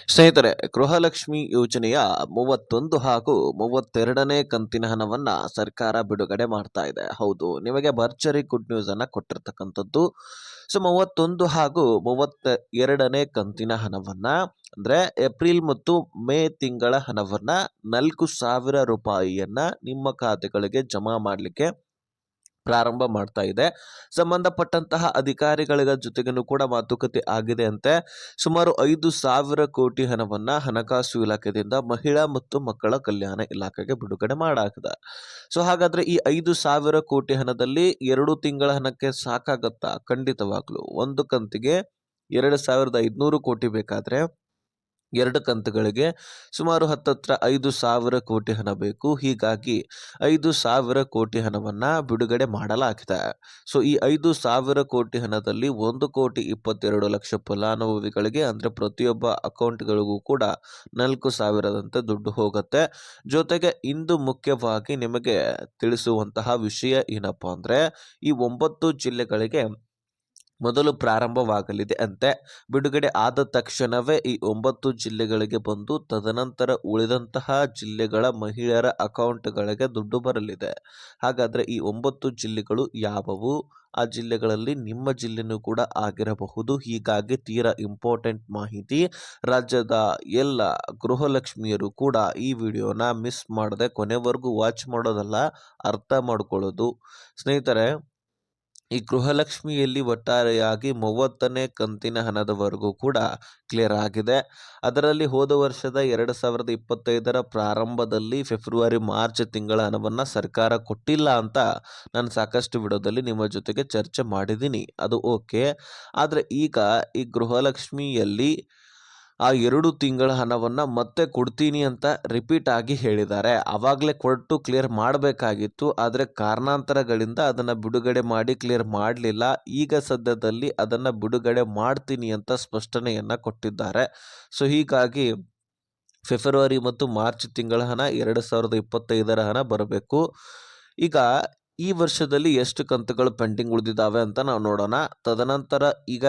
ಸ್ನೇಹಿತರೆ, ಗೃಹಲಕ್ಷ್ಮಿ ಯೋಜನೆಯ 31 ಹಾಗೂ 32ನೇ ಕಂತಿನ ಹಣವನ್ನ ಸರ್ಕಾರ ಬಿಡುಗಡೆ ಮಾಡ್ತಾ ಇದೆ. ಹೌದು, ನಿಮಗೆ ಭರ್ಜರಿ ಗುಡ್ ನ್ಯೂಸ್ ಅನ್ನ ಕೊಟ್ಟಿರ್ತಕ್ಕಂಥದ್ದು. ಸೊ 31 ಹಾಗೂ 32ನೇ ಕಂತಿನ ಹಣವನ್ನ ಅಂದ್ರೆ ಏಪ್ರಿಲ್ ಮತ್ತು ಮೇ ತಿಂಗಳ ಹಣವನ್ನ 4,000 ರೂಪಾಯಿಯನ್ನ ನಿಮ್ಮ ಖಾತೆಗಳಿಗೆ ಜಮಾ ಮಾಡಲಿಕ್ಕೆ ಪ್ರಾರಂಭ ಮಾಡ್ತಾ ಇದೆ. ಸಂಬಂಧಪಟ್ಟಂತಹ ಅಧಿಕಾರಿಗಳ ಜೊತೆಗೂ ಕೂಡ ಮಾತುಕತೆ ಆಗಿದೆ ಅಂತೆ. ಸುಮಾರು 5,000 ಕೋಟಿ ಹಣವನ್ನ ಹಣಕಾಸು ಇಲಾಖೆಯಿಂದ ಮಹಿಳಾ ಮತ್ತು ಮಕ್ಕಳ ಕಲ್ಯಾಣ ಇಲಾಖೆಗೆ ಬಿಡುಗಡೆ ಮಾಡಾಗಿದೆ. ಸೊ ಹಾಗಾದ್ರೆ ಈ 5,000 ಕೋಟಿ ಹಣದಲ್ಲಿ 2 ತಿಂಗಳ ಹಣಕ್ಕೆ ಸಾಕಾಗತ್ತಾ? ಖಂಡಿತವಾಗ್ಲು. ಒಂದು ಕಂತಿಗೆ 2,500 ಕೋಟಿ ಬೇಕಾದ್ರೆ 2 ಕಂತುಗಳಿಗೆ ಸುಮಾರು ಹತ್ತತ್ರ 5,000 ಕೋಟಿ ಹಣ ಬೇಕು. ಹೀಗಾಗಿ 5,000 ಕೋಟಿ ಹಣವನ್ನ ಬಿಡುಗಡೆ ಮಾಡಲಾಗಿದೆ. ಸೊ ಈ 5,000 ಕೋಟಿ ಹಣದಲ್ಲಿ 1,22,00,000 ಫಲಾನುಭವಿಗಳಿಗೆ ಅಂದ್ರೆ ಪ್ರತಿಯೊಬ್ಬ ಅಕೌಂಟ್ಗಳಿಗೂ ಕೂಡ 4,000ದಂತೆ ದುಡ್ಡು ಹೋಗುತ್ತೆ. ಜೊತೆಗೆ ಇಂದು ಮುಖ್ಯವಾಗಿ ನಿಮಗೆ ತಿಳಿಸುವಂತಹ ವಿಷಯ ಏನಪ್ಪಾ ಅಂದ್ರೆ ಈ 9 ಜಿಲ್ಲೆಗಳಿಗೆ ಮೊದಲು ಪ್ರಾರಂಭವಾಗಲಿದೆ ಅಂತೆ. ಬಿಡುಗಡೆ ಆದ ತಕ್ಷಣವೇ ಈ 9 ಜಿಲ್ಲೆಗಳಿಗೆ ಬಂದು ತದನಂತರ ಉಳಿದಂತಹ ಜಿಲ್ಲೆಗಳ ಮಹಿಳೆಯರ ಅಕೌಂಟ್ಗಳಿಗೆ ದುಡ್ಡು ಬರಲಿದೆ. ಹಾಗಾದ್ರೆ ಈ 9 ಜಿಲ್ಲೆಗಳು ಯಾವುವು? ಆ ಜಿಲ್ಲೆಗಳಲ್ಲಿ ನಿಮ್ಮ ಜಿಲ್ಲೆನೂ ಕೂಡ ಆಗಿರಬಹುದು. ಹೀಗಾಗಿ ತೀರಾ ಇಂಪಾರ್ಟೆಂಟ್ ಮಾಹಿತಿ. ರಾಜ್ಯದ ಎಲ್ಲ ಗೃಹಲಕ್ಷ್ಮಿಯರು ಕೂಡ ಈ ವಿಡಿಯೋನ ಮಿಸ್ ಮಾಡದೆ ಕೊನೆವರೆಗೂ ವಾಚ್ ಮಾಡೋದಲ್ಲ, ಅರ್ಥ ಮಾಡ್ಕೊಳ್ಳೋದು. ಸ್ನೇಹಿತರೆ, ಈ ಗೃಹಲಕ್ಷ್ಮಿಯಲ್ಲಿ ಒಟ್ಟಾರೆಯಾಗಿ 30ನೇ ಕಂತಿನ ಹಣದವರೆಗೂ ಕೂಡ ಕ್ಲಿಯರ್ ಆಗಿದೆ. ಅದರಲ್ಲಿ ಹೋದ ವರ್ಷದ 2025ರ ಪ್ರಾರಂಭದಲ್ಲಿ ಫೆಬ್ರವರಿ ಮಾರ್ಚ್ ತಿಂಗಳ ಹಣವನ್ನ ಸರ್ಕಾರ ಕೊಟ್ಟಿಲ್ಲ ಅಂತ ನಾನು ಸಾಕಷ್ಟು ವಿಡಿಯೋದಲ್ಲಿ ನಿಮ್ಮ ಜೊತೆಗೆ ಚರ್ಚೆ ಮಾಡಿದ್ದೀನಿ. ಅದು ಓಕೆ. ಆದರೆ ಈಗ ಈ ಗೃಹಲಕ್ಷ್ಮಿಯಲ್ಲಿ ಆ 2 ತಿಂಗಳ ಹಣವನ್ನ ಮತ್ತೆ ಕೊಡ್ತೀನಿ ಅಂತ ರಿಪೀಟ್ ಆಗಿ ಹೇಳಿದ್ದಾರೆ. ಆವಾಗಲೇ ಕೊಟ್ಟು ಕ್ಲಿಯರ್ ಮಾಡಬೇಕಾಗಿತ್ತು. ಆದರೆ ಕಾರಣಾಂತರಗಳಿಂದ ಅದನ್ನ ಬಿಡುಗಡೆ ಮಾಡಿ ಕ್ಲಿಯರ್ ಮಾಡಲಿಲ್ಲ. ಈಗ ಸದ್ಯದಲ್ಲಿ ಅದನ್ನ ಬಿಡುಗಡೆ ಮಾಡ್ತೀನಿ ಅಂತ ಸ್ಪಷ್ಟನೆಯನ್ನ ಕೊಟ್ಟಿದ್ದಾರೆ. ಸೊ ಹೀಗಾಗಿ ಫೆಬ್ರವರಿ ಮತ್ತು ಮಾರ್ಚ್ ತಿಂಗಳ ಹಣ 2025ರ ಹಣ ಬರಬೇಕು. ಈಗ ಈ ವರ್ಷದಲ್ಲಿ ಎಷ್ಟು ಕಂತುಗಳು ಪೆಂಡಿಂಗ್ ಉಳಿದಿದ್ದಾವೆ ಅಂತ ನಾವು ನೋಡೋಣ. ತದನಂತರ ಈಗ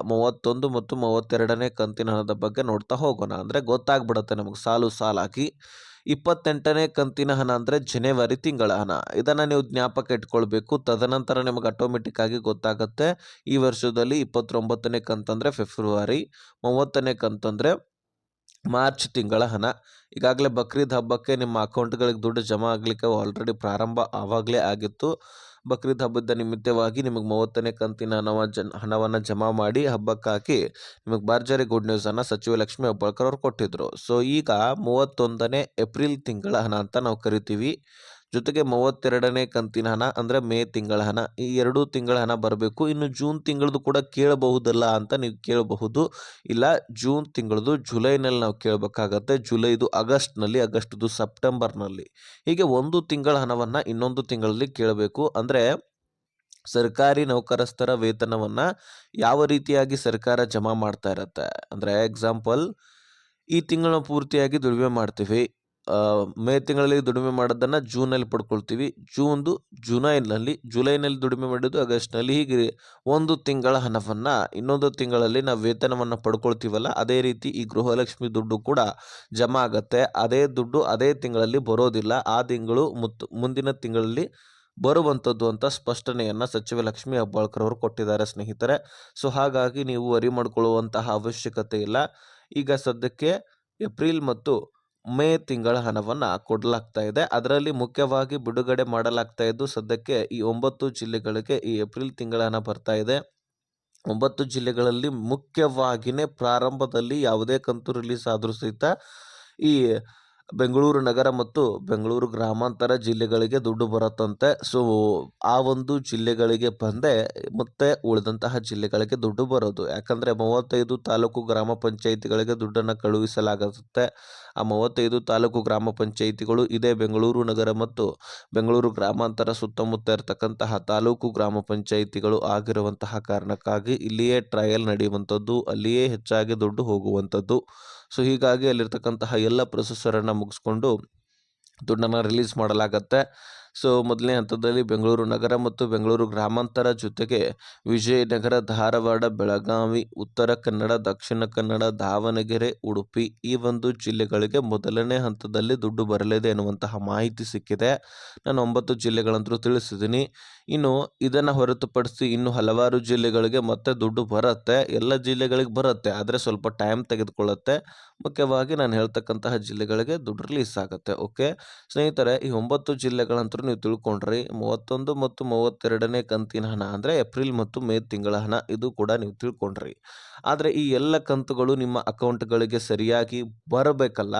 31 ಮತ್ತು 32ನೇ ಕಂತಿನ ಹಣದ ಬಗ್ಗೆ ನೋಡ್ತಾ ಹೋಗೋಣ. ಅಂದ್ರೆ ಗೊತ್ತಾಗ್ಬಿಡುತ್ತೆ ನಮಗೆ ಸಾಲು ಸಾಲಾಗಿ. 28ನೇ ಕಂತಿನ ಹಣ ಅಂದ್ರೆ ಜನವರಿ ತಿಂಗಳ ಹಣ. ಇದನ್ನ ನೀವು ಜ್ಞಾಪಕ ಇಟ್ಕೊಳ್ಬೇಕು. ತದನಂತರ ನಿಮಗೆ ಆಟೋಮೆಟಿಕ್ ಆಗಿ ಗೊತ್ತಾಗುತ್ತೆ. ಈ ವರ್ಷದಲ್ಲಿ 29ನೇ ಕಂತಂದ್ರೆ ಫೆಬ್ರವರಿ, 30ನೇ ಕಂತಂದ್ರೆ ಮಾರ್ಚ್ ತಿಂಗಳ ಹಣ. ಈಗಾಗಲೇ ಬಕ್ರೀದ್ ಹಬ್ಬಕ್ಕೆ ನಿಮ್ಮ ಅಕೌಂಟ್ಗಳಿಗೆ ದುಡ್ಡು ಜಮಾ ಆಗಲಿಕ್ಕೆ ಆಲ್ರೆಡಿ ಪ್ರಾರಂಭ ಆವಾಗಲೇ ಆಗಿತ್ತು. ಬಕ್ರೀದ್ ಹಬ್ಬದ ನಿಮಿತ್ತವಾಗಿ ನಿಮಗೆ 30ನೇ ಕಂತಿನ ಹಣವನ್ನು ಜಮಾ ಮಾಡಿ ಹಬ್ಬಕ್ಕೆ ಹಾಕಿ ನಿಮಗೆ ಭರ್ಜರಿ ಗುಡ್ ನ್ಯೂಸ್ ಅನ್ನ ಸಚಿವ ಲಕ್ಷ್ಮಿ ಹೆಬ್ಬಾಳ್ಕರ್ ಅವರು ಕೊಟ್ಟಿದ್ರು. ಸೊ ಈಗ 31ನೇ ಏಪ್ರಿಲ್ ತಿಂಗಳ ಹಣ ಅಂತ ನಾವು ಕರಿತೀವಿ. ಜೊತೆಗೆ 32ನೇ ಕಂತಿನ ಹಣ ಅಂದ್ರೆ ಮೇ ತಿಂಗಳ ಹಣ. ಈ 2 ತಿಂಗಳ ಹಣ ಬರಬೇಕು. ಇನ್ನು ಜೂನ್ ತಿಂಗಳದು ಕೂಡ ಕೇಳಬಹುದಲ್ಲ ಅಂತ ನೀವು ಕೇಳಬಹುದು. ಇಲ್ಲ, ಜೂನ್ ತಿಂಗಳದು ಜುಲೈನಲ್ಲಿ ನಾವು ಕೇಳಬೇಕಾಗತ್ತೆ. ಜುಲೈದು ಆಗಸ್ಟ್ನಲ್ಲಿ, ಆಗಸ್ಟ್ದು ಸೆಪ್ಟೆಂಬರ್ನಲ್ಲಿ. ಹೀಗೆ ಒಂದು ತಿಂಗಳ ಹಣವನ್ನ ಇನ್ನೊಂದು ತಿಂಗಳಲ್ಲಿ ಕೇಳಬೇಕು. ಅಂದ್ರೆ ಸರ್ಕಾರಿ ನೌಕರಸ್ಥರ ವೇತನವನ್ನ ಯಾವ ರೀತಿಯಾಗಿ ಸರ್ಕಾರ ಜಮಾ ಮಾಡ್ತಾ ಇರತ್ತೆ ಅಂದ್ರೆ ಎಕ್ಸಾಂಪಲ್, ಈ ತಿಂಗಳ ಪೂರ್ತಿಯಾಗಿ ದುಡಿಮೆ ಮಾಡ್ತೀವಿ. ಮೇ ತಿಂಗಳಲ್ಲಿ ದುಡಿಮೆ ಮಾಡೋದನ್ನ ಜೂನಲ್ಲಿ ಪಡ್ಕೊಳ್ತೀವಿ. ಜುಲೈನಲ್ಲಿ ದುಡಿಮೆ ಮಾಡಿದ್ದು ಆಗಸ್ಟ್ನಲ್ಲಿ. ಹೀಗೆ ಒಂದು ತಿಂಗಳ ಹಣವನ್ನ ಇನ್ನೊಂದು ತಿಂಗಳಲ್ಲಿ ನಾವು ವೇತನವನ್ನ ಪಡ್ಕೊಳ್ತೀವಲ್ಲ, ಅದೇ ರೀತಿ ಈ ಗೃಹಲಕ್ಷ್ಮಿ ದುಡ್ಡು ಕೂಡ ಜಮಾ ಆಗತ್ತೆ. ಅದೇ ದುಡ್ಡು ಅದೇ ತಿಂಗಳಲ್ಲಿ ಬರೋದಿಲ್ಲ. ಆ ತಿಂಗಳು ಮುಂದಿನ ತಿಂಗಳಲ್ಲಿ ಬರುವಂಥದ್ದು ಅಂತ ಸ್ಪಷ್ಟನೆಯನ್ನ ಸಚಿವ ಲಕ್ಷ್ಮಿ ಹೆಬ್ಬಾಳ್ಕರ್ ಅವರು ಕೊಟ್ಟಿದ್ದಾರೆ ಸ್ನೇಹಿತರೆ. ಸೊ ಹಾಗಾಗಿ ನೀವು ವರಿ ಮಾಡಿಕೊಳ್ಳುವಂತಹ ಅವಶ್ಯಕತೆ ಇಲ್ಲ. ಈಗ ಸದ್ಯಕ್ಕೆ ಏಪ್ರಿಲ್ ಮತ್ತು ಮೇ ತಿಂಗಳ ಹಣವನ್ನ ಕೊಡಲಾಗ್ತಾ ಇದೆ. ಅದರಲ್ಲಿ ಮುಖ್ಯವಾಗಿ ಬಿಡುಗಡೆ ಮಾಡಲಾಗ್ತಾ ಇದ್ದು ಸದ್ಯಕ್ಕೆ ಈ 9 ಜಿಲ್ಲೆಗಳಿಗೆ ಈ ಏಪ್ರಿಲ್ ತಿಂಗಳ ಹಣ ಬರ್ತಾ ಇದೆ. 9 ಜಿಲ್ಲೆಗಳಲ್ಲಿ ಮುಖ್ಯವಾಗಿನೇ ಪ್ರಾರಂಭದಲ್ಲಿ ಯಾವುದೇ ಕಂತು ರಿಲೀಸ್ ಆದ್ರೂ ಸಹಿತ ಈ ಬೆಂಗಳೂರು ನಗರ ಮತ್ತು ಬೆಂಗಳೂರು ಗ್ರಾಮಾಂತರ ಜಿಲ್ಲೆಗಳಿಗೆ ದುಡ್ಡು ಬರುತ್ತಂತೆ. ಸೊ ಆ ಒಂದು ಜಿಲ್ಲೆಗಳಿಗೆ ಬಂದೆ ಮತ್ತೆ ಉಳಿದಂತಹ ಜಿಲ್ಲೆಗಳಿಗೆ ದುಡ್ಡು ಬರೋದು. ಯಾಕಂದ್ರೆ 35 ತಾಲೂಕು ಗ್ರಾಮ ಪಂಚಾಯಿತಿಗಳಿಗೆ ದುಡ್ಡನ್ನು ಕಳುಹಿಸಲಾಗುತ್ತೆ. ಆ 35 ತಾಲೂಕು ಗ್ರಾಮ ಪಂಚಾಯಿತಿಗಳು ಇದೇ ಬೆಂಗಳೂರು ನಗರ ಮತ್ತು ಬೆಂಗಳೂರು ಗ್ರಾಮಾಂತರ ಸುತ್ತಮುತ್ತ ಇರತಕ್ಕಂತಹ ತಾಲೂಕು ಗ್ರಾಮ ಪಂಚಾಯಿತಿಗಳು ಆಗಿರುವಂತಹ ಕಾರಣಕ್ಕಾಗಿ ಇಲ್ಲಿಯೇ ಟ್ರಯಲ್ ನಡೆಯುವಂಥದ್ದು, ಅಲ್ಲಿಯೇ ಹೆಚ್ಚಾಗಿ ದುಡ್ಡು ಹೋಗುವಂಥದ್ದು. ಸೊ ಹೀಗಾಗಿ ಅಲ್ಲಿರ್ತಕ್ಕಂತಹ ಎಲ್ಲ ಪ್ರೊಸೆಸರನ್ನು ಮುಗಿಸ್ಕೊಂಡು ದುಡ್ಡನ್ನು ರಿಲೀಸ್ ಮಾಡಲಾಗತ್ತೆ. ಸೊ ಮೊದಲನೇ ಹಂತದಲ್ಲಿ ಬೆಂಗಳೂರು ನಗರ ಮತ್ತು ಬೆಂಗಳೂರು ಗ್ರಾಮಾಂತರ ಜೊತೆಗೆ ವಿಜಯನಗರ, ಧಾರವಾಡ, ಬೆಳಗಾವಿ, ಉತ್ತರ ಕನ್ನಡ, ದಕ್ಷಿಣ ಕನ್ನಡ, ದಾವಣಗೆರೆ, ಉಡುಪಿ ಈ ಒಂದು ಜಿಲ್ಲೆಗಳಿಗೆ ಮೊದಲನೇ ಹಂತದಲ್ಲಿ ದುಡ್ಡು ಬರಲಿದೆ ಎನ್ನುವಂತಹ ಮಾಹಿತಿ ಸಿಕ್ಕಿದೆ. ನಾನು 9 ಜಿಲ್ಲೆಗಳಂತೂ ತಿಳಿಸಿದ್ದೀನಿ. ಇನ್ನು ಇದನ್ನು ಹೊರತುಪಡಿಸಿ ಇನ್ನು ಹಲವಾರು ಜಿಲ್ಲೆಗಳಿಗೆ ಮತ್ತೆ ದುಡ್ಡು ಬರುತ್ತೆ. ಎಲ್ಲ ಜಿಲ್ಲೆಗಳಿಗೆ ಬರುತ್ತೆ, ಆದರೆ ಸ್ವಲ್ಪ ಟೈಮ್ ತೆಗೆದುಕೊಳ್ಳುತ್ತೆ. ಮುಖ್ಯವಾಗಿ ನಾನು ಹೇಳ್ತಕ್ಕಂತಹ ಜಿಲ್ಲೆಗಳಿಗೆ ದುಡ್ಡು ರಿಲೀಸ್ ಆಗುತ್ತೆ. ಓಕೆ ಸ್ನೇಹಿತರೆ, ಈ 9 ಜಿಲ್ಲೆಗಳಂತೂ ನೀವು ತಿಳ್ಕೊಂಡ್ರಿ. 31 ಮತ್ತು 32ನೇ ಕಂತಿನ ಹಣ ಅಂದರೆ ಏಪ್ರಿಲ್ ಮತ್ತು ಮೇ ತಿಂಗಳ ಹಣ, ಇದು ಕೂಡ ನೀವು ತಿಳ್ಕೊಂಡ್ರಿ. ಆದರೆ ಈ ಎಲ್ಲ ಕಂತುಗಳು ನಿಮ್ಮ ಅಕೌಂಟ್ಗಳಿಗೆ ಸರಿಯಾಗಿ ಬರಬೇಕಲ್ಲ.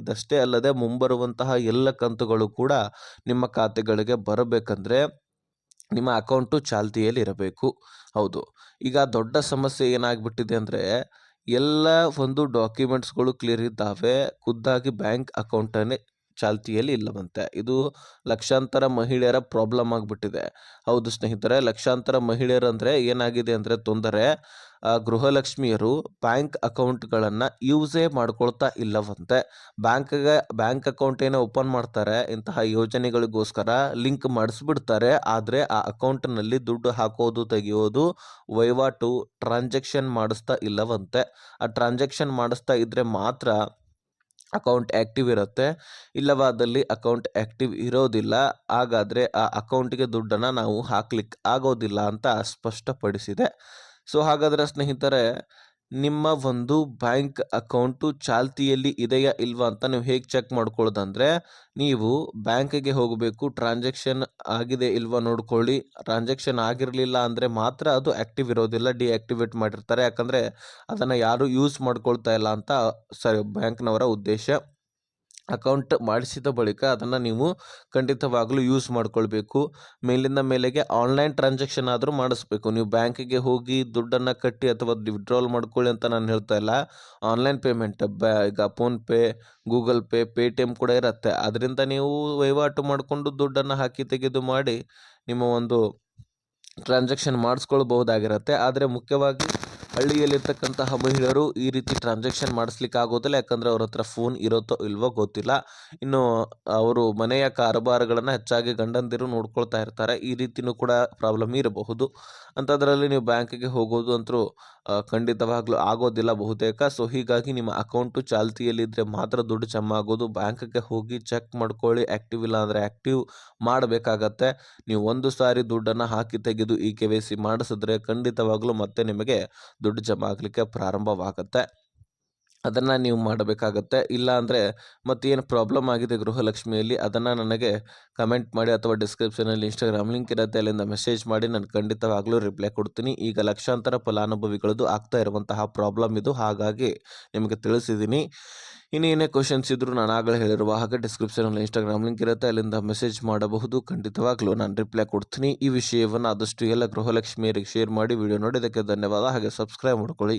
ಇದಷ್ಟೇ ಅಲ್ಲದೆ ಮುಂಬರುವಂತಹ ಎಲ್ಲ ಕಂತುಗಳು ಕೂಡ ನಿಮ್ಮ ಖಾತೆಗಳಿಗೆ ಬರಬೇಕಂದ್ರೆ ನಿಮ್ಮ ಅಕೌಂಟು ಚಾಲ್ತಿಯಲ್ಲಿ ಇರಬೇಕು. ಹೌದು, ಈಗ ದೊಡ್ಡ ಸಮಸ್ಯೆ ಏನಾಗ್ಬಿಟ್ಟಿದೆ ಅಂದರೆ ಎಲ್ಲ ಒಂದು ಡಾಕ್ಯುಮೆಂಟ್ಸ್ಗಳು ಕ್ಲಿಯರ್ ಇದ್ದಾವೆ, ಖುದ್ದಾಗಿ ಬ್ಯಾಂಕ್ ಅಕೌಂಟನ್ನೇ ಚಾಲ್ತಿಯಲ್ಲಿ ಇಲ್ಲವಂತೆ. ಇದು ಲಕ್ಷಾಂತರ ಮಹಿಳೆಯರ ಪ್ರಾಬ್ಲಮ್ ಆಗಿಬಿಟ್ಟಿದೆ. ಹೌದು ಸ್ನೇಹಿತರೆ, ಲಕ್ಷಾಂತರ ಮಹಿಳೆಯರು ಅಂದರೆ ಏನಾಗಿದೆ ಅಂದರೆ ತೊಂದರೆ, ಗೃಹಲಕ್ಷ್ಮಿಯರು ಬ್ಯಾಂಕ್ ಅಕೌಂಟ್ಗಳನ್ನು ಯೂಸೇ ಮಾಡ್ಕೊಳ್ತಾ ಇಲ್ಲವಂತೆ. ಬ್ಯಾಂಕ್ ಅಕೌಂಟ್ ಏನೋ ಓಪನ್ ಮಾಡ್ತಾರೆ, ಇಂತಹ ಯೋಜನೆಗಳಿಗೋಸ್ಕರ ಲಿಂಕ್ ಮಾಡಿಸ್ಬಿಡ್ತಾರೆ. ಆದರೆ ಆ ಅಕೌಂಟ್ನಲ್ಲಿ ದುಡ್ಡು ಹಾಕೋದು, ತೆಗೆಯೋದು, ವಹಿವಾಟು, ಟ್ರಾನ್ಸಾಕ್ಷನ್ ಮಾಡಿಸ್ತಾ ಇಲ್ಲವಂತೆ. ಆ ಟ್ರಾನ್ಸಾಕ್ಷನ್ ಮಾಡಿಸ್ತಾ ಇದ್ರೆ ಮಾತ್ರ ಅಕೌಂಟ್ ಆ್ಯಕ್ಟಿವ್ ಇರುತ್ತೆ, ಇಲ್ಲವಾದಲ್ಲಿ ಅಕೌಂಟ್ ಆ್ಯಕ್ಟಿವ್ ಇರೋದಿಲ್ಲ. ಹಾಗಾದರೆ ಆ ಅಕೌಂಟಿಗೆ ದುಡ್ಡನ್ನು ನಾವು ಹಾಕ್ಲಿಕ್ಕೆ ಆಗೋದಿಲ್ಲ ಅಂತ ಸ್ಪಷ್ಟಪಡಿಸಿದೆ. ಸೊ ಹಾಗಾದರೆ ಸ್ನೇಹಿತರೆ, ನಿಮ್ಮ ಒಂದು ಬ್ಯಾಂಕ್ ಅಕೌಂಟು ಚಾಲ್ತಿಯಲ್ಲಿ ಇದೆಯಾ ಇಲ್ವಾ ಅಂತ ನೀವು ಹೇಗೆ ಚೆಕ್ ಮಾಡ್ಕೊಳ್ಳೋದಂದರೆ, ನೀವು ಬ್ಯಾಂಕಿಗೆ ಹೋಗಬೇಕು, ಟ್ರಾನ್ಸಾಕ್ಷನ್ ಆಗಿದೆ ಇಲ್ವಾ ನೋಡ್ಕೊಳ್ಳಿ. ಟ್ರಾನ್ಸಾಕ್ಷನ್ ಆಗಿರಲಿಲ್ಲ ಅಂದರೆ ಮಾತ್ರ ಅದು ಆ್ಯಕ್ಟಿವ್ ಇರೋದಿಲ್ಲ, ಡಿಆಕ್ಟಿವೇಟ್ ಮಾಡಿರ್ತಾರೆ. ಯಾಕಂದರೆ ಅದನ್ನು ಯಾರು ಯೂಸ್ ಮಾಡ್ಕೊಳ್ತಾ ಇಲ್ಲ ಅಂತ ಬ್ಯಾಂಕ್ನವರ ಉದ್ದೇಶ. ಅಕೌಂಟ್ ಮಾಡಿಸಿದ ಬಳಿಕ ಅದನ್ನು ನೀವು ಖಂಡಿತವಾಗಲೂ ಯೂಸ್ ಮಾಡ್ಕೊಳ್ಬೇಕು. ಮೇಲಿಂದ ಮೇಲೆಗೆ ಆನ್ಲೈನ್ ಟ್ರಾನ್ಸಾಕ್ಷನ್ ಆದರೂ ಮಾಡಿಸ್ಬೇಕು. ನೀವು ಬ್ಯಾಂಕಿಗೆ ಹೋಗಿ ದುಡ್ಡನ್ನು ಕಟ್ಟಿ ಅಥವಾ ವಿಡ್ರಾಲ್ ಮಾಡ್ಕೊಳ್ಳಿ ಅಂತ ನಾನು ಹೇಳ್ತಾ ಇಲ್ಲ. ಆನ್ಲೈನ್ ಪೇಮೆಂಟ್, ಈಗ ಫೋನ್ಪೇ, ಗೂಗಲ್ ಪೇ, ಪೇಟಿಎಮ್ ಕೂಡ ಇರುತ್ತೆ. ಅದರಿಂದ ನೀವು ವಹಿವಾಟು ಮಾಡಿಕೊಂಡು ದುಡ್ಡನ್ನು ಹಾಕಿ ತೆಗೆದು ಮಾಡಿ ನಿಮ್ಮ ಒಂದು ಟ್ರಾನ್ಸಾಕ್ಷನ್ ಮಾಡಿಸ್ಕೊಳ್ಬಹುದಾಗಿರುತ್ತೆ. ಆದರೆ ಮುಖ್ಯವಾಗಿ ಹಳ್ಳಿಯಲ್ಲಿರ್ತಕ್ಕಂತಹ ಮಹಿಳೆಯರು ಈ ರೀತಿ ಟ್ರಾನ್ಸಾಕ್ಷನ್ ಮಾಡಿಸ್ಲಿಕ್ಕೆ ಆಗೋದಿಲ್ಲ. ಯಾಕಂದರೆ ಅವ್ರ ಹತ್ರ ಫೋನ್ ಇರುತ್ತೋ ಇಲ್ವೋ ಗೊತ್ತಿಲ್ಲ. ಇನ್ನು ಅವರು ಮನೆಯ ಕಾರುಬಾರುಗಳನ್ನು ಹೆಚ್ಚಾಗಿ ಗಂಡಂದಿರು ನೋಡ್ಕೊಳ್ತಾ ಇರ್ತಾರೆ. ಈ ರೀತಿಯೂ ಕೂಡ ಪ್ರಾಬ್ಲಮ್ ಇರಬಹುದು. ಅಂಥದ್ರಲ್ಲಿ ನೀವು ಬ್ಯಾಂಕಿಗೆ ಹೋಗೋದು ಅಂತೂ ಖಂಡಿತವಾಗ್ಲೂ ಆಗೋದಿಲ್ಲ ಬಹುತೇಕ. ಸೊ ಹೀಗಾಗಿ ನಿಮ್ಮ ಅಕೌಂಟು ಚಾಲ್ತಿಯಲ್ಲಿದ್ದರೆ ಮಾತ್ರ ದುಡ್ಡು ಜಮಾ ಆಗೋದು. ಬ್ಯಾಂಕಿಗೆ ಹೋಗಿ ಚೆಕ್ ಮಾಡ್ಕೊಳ್ಳಿ, ಆ್ಯಕ್ಟಿವ್ ಇಲ್ಲ ಅಂದರೆ ಆ್ಯಕ್ಟಿವ್ ಮಾಡಬೇಕಾಗತ್ತೆ. ನೀವು ಒಂದು ಸಾರಿ ದುಡ್ಡನ್ನು ಹಾಕಿ ತೆಗೆದು ಈ KYC ಮಾಡಿಸಿದ್ರೆ ಖಂಡಿತವಾಗ್ಲೂ ಮತ್ತೆ ನಿಮಗೆ ದುಡ್ಡು ಜಮಾ ಆಗಲಿಕ್ಕೆ ಪ್ರಾರಂಭವಾಗುತ್ತೆ. ಅದನ್ನು ನೀವು ಮಾಡಬೇಕಾಗತ್ತೆ. ಇಲ್ಲ ಅಂದರೆ ಮತ್ತೇನು ಪ್ರಾಬ್ಲಮ್ ಆಗಿದೆ ಗೃಹಲಕ್ಷ್ಮಿಯಲ್ಲಿ ಅದನ್ನು ನನಗೆ ಕಮೆಂಟ್ ಮಾಡಿ ಅಥವಾ ಡಿಸ್ಕ್ರಿಪ್ಷನಲ್ಲಿ ಇನ್ಸ್ಟಾಗ್ರಾಮ್ ಲಿಂಕ್ ಇರುತ್ತೆ, ಅಲ್ಲಿಂದ ಮೆಸೇಜ್ ಮಾಡಿ, ನಾನು ಖಂಡಿತವಾಗ್ಲೂ ರಿಪ್ಲೈ ಕೊಡ್ತೀನಿ. ಈಗ ಲಕ್ಷಾಂತರ ಫಲಾನುಭವಿಗಳದ್ದು ಆಗ್ತಾ ಇರುವಂತಹ ಪ್ರಾಬ್ಲಮ್ ಇದು, ಹಾಗಾಗಿ ನಿಮಗೆ ತಿಳಿಸಿದ್ದೀನಿ. ಇನ್ನೇನೇ ಕ್ವಶನ್ಸ್ ಇದ್ದರೂ ನಾನು ಆಗಲೇ ಹೇಳಿರುವ ಹಾಗೆ ಡಿಸ್ಕ್ರಿಪ್ಷನಲ್ಲಿ ಇನ್ಸ್ಟಾಗ್ರಾಮ್ ಲಿಂಕ್ ಇರುತ್ತೆ, ಅಲ್ಲಿಂದ ಮೆಸೇಜ್ ಮಾಡಬಹುದು. ಖಂಡಿತವಾಗ್ಲೂ ನಾನು ರಿಪ್ಲೈ ಕೊಡ್ತೀನಿ. ಈ ವಿಷಯವನ್ನು ಆದಷ್ಟು ಎಲ್ಲ ಗೃಹಲಕ್ಷ್ಮಿಯರಿಗೆ ಶೇರ್ ಮಾಡಿ. ವಿಡಿಯೋ ನೋಡಿದ್ದಕ್ಕೆ ಧನ್ಯವಾದ. ಹಾಗೆ ಸಬ್ಸ್ಕ್ರೈಬ್ ಮಾಡ್ಕೊಳ್ಳಿ.